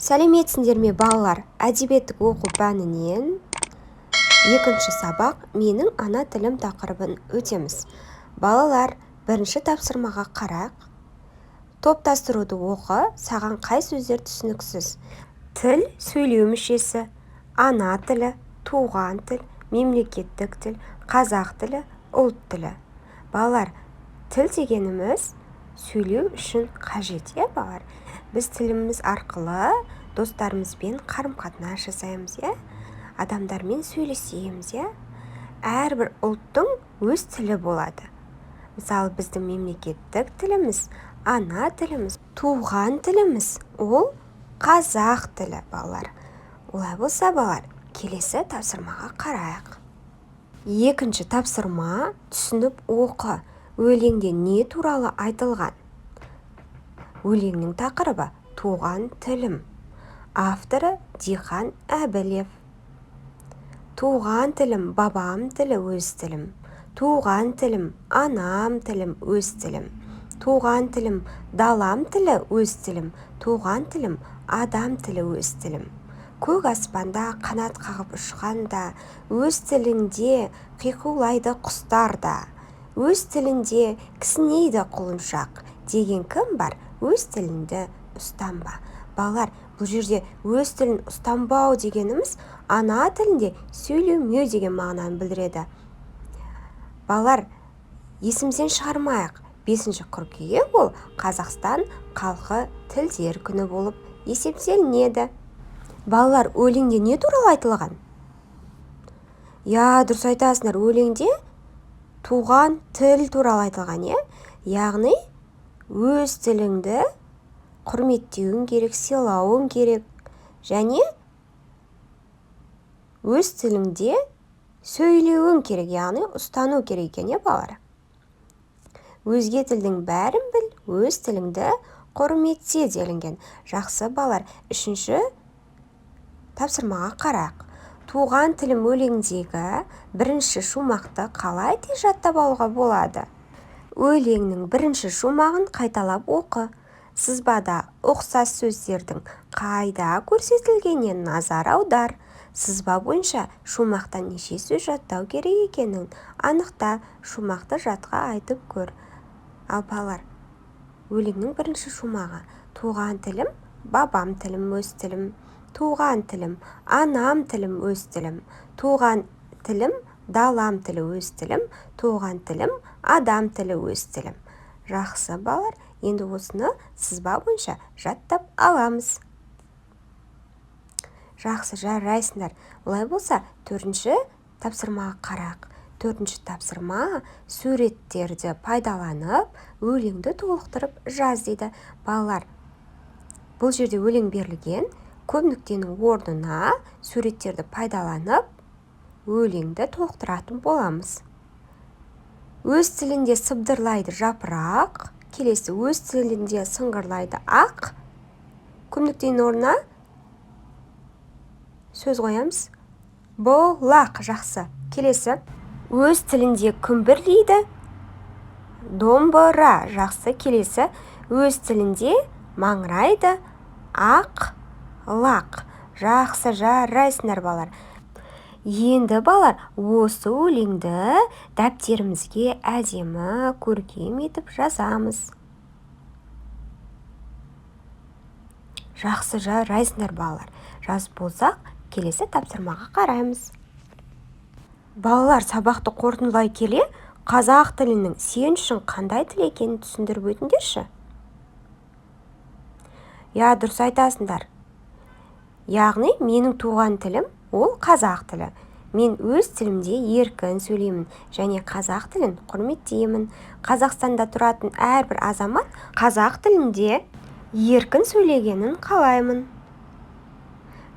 Сәлеметсіңдер ме балалар? Әдебиеттік оқу пәнінен екінші сабақ менің ана тілім тақырыбын өтеміз. Балалар, бірінші тапсырмаға қарақ. Топтастыруды оқы, саған қай сөздер түсініксіз? Тіл, сөйлеу мүшесі, ана тілі, туған тіл, мемлекеттік тіл, қазақ тілі, ұлт тілі. Балалар, тіл дегеніміз сөйлеу үшін қажет, балалар? Біз тіліміз арқылы достарымызбен қарым-қатынас жасаймыз, адамдармен сөйлесеміз, әрбір ұлттың өз тілі болады. Мысалы, біздің мемлекеттік тіліміз, ана тіліміз, туған тіліміз, ол қазақ тілі, балалар. Олай болса, балалар, келесі тапсырмаға қарайық. Екінші тапсырма, түсініп оқы. Өлеңде не туралы айтылған? Өлеңнің тақырыбы туған тілім. Авторы Дихан Әбілев. Туған тілім, бабам тілі, өз тілім. Туған тілім, анам тілім, өз тілім. Туған тілім, далам тілі, өз тілім. Туған тілім, адам тілі, өз тілім. Көк аспанда қанат қағып ұшқанда, өз тілінде қиқулайды құстар да. Өз тілінде кісінейді құлыншақ. Деген кім бар? Өз тіліңді ұстанба. Балалар, бұл жерде өз тілін ұстанбау дегеніміз ана тілінде сөйлемеу деген мағынаны білдіреді. Балалар, есімізден шығармайық. 5 қыркүйек ол Қазақстан халқы тілдер күні болып есептелінеді. Балалар, өлеңде не туралы айтылған? Дұрыс айтасыңдар, өлеңде туған тіл туралы айтылған, яғни өз тіліңді құрметтеуің керек, сыйлауың керек, және өз тіліңде сөйлеуің керек, яғни ұстану керек екен, балалар. Өзге тілдің бәрін біл, өз тіліңді құрметте делінген. Жақсы, балалар, 3-ші тапсырмаға қарақ. Туған тілім өлеңдегі бірінші шумақты қалай тез жаттап алуға болады? Өлеңнің бірінші шумағын қайталап оқы. Сызбада ұқсас сөздердің қайда көрсетілгеніне назар аудар. Сызба бойынша шумақтан неше сөз жаттау керек екенін анықта, шумақты жатқа айтып көр. Ал балалар, өлеңнің бірінші шумағы: туған тілім, бабам тілім, өз тілім. Туған тілім, анам тілім, өз тілім. Туған тілім, далам тілі, өз тілім. Туған тілім, адам тілі, өз тілім. Жақсы, балалар, енді осыны сызба бойынша жаттап аламыз. Жақсы, жарайсыңдар. Олай болса, 4-ші тапсырмаға қарақ. 4-ші тапсырма суреттерді пайдаланып, өлеңді толықтырып жаз дейді. Балалар, бұл жерде өлең берілген, көп нүктенің орнына суреттерді пайдаланып, өлеңді толықтыратын боламыз. Өз тілінде сыбдырлайды жапырақ, келесі өз тілінде сыңғырлайды ақ. Көп нүктенің орнына сөз қоямыз. Бұлақ. Жақсы. Келесі өз тілінде күмбірлейді домбыра. Жақсы. Келесі өз тілінде маңырайды ақ лақ. Жақсы, жарайсыңдар, балалар. Енді, балалар, осы өлеңді дәптерімізге әдемі көркем етіп жазамыз. Жақсы, жарайсыңдар, балалар. Жазып болсақ, келесі тапсырмаға қараймыз. Балалар, сабақты қорытындылай келе, қазақ тілінің сен үшін қандай тіл екенін түсіндіріп өтіңдерші. Дұрыс айтасыңдар. Яғни, менің туған тілім ол қазақ тілі. Мен өз тілімде еркін сөйлеймін және қазақ тілін құрметтеймін. Қазақстанда тұратын әрбір азамат қазақ тілінде еркін сөйлегенін қалаймын.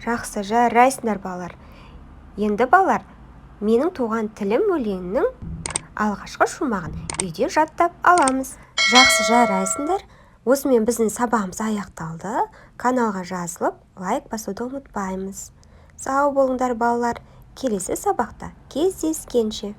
Жақсы, жарайсыңдар, балалар. Енді, балалар, менің туған тілім өлеңінің алғашқы шумағын үйде жаттап аламыз. Жақсы, жарайсыңдар. Осымен біздің сабағымыз аяқталды. Каналға жазылып, лайк басуды ұмытпаймыз. Сау болыңдар, балалар. Келесі сабақта кездескенше.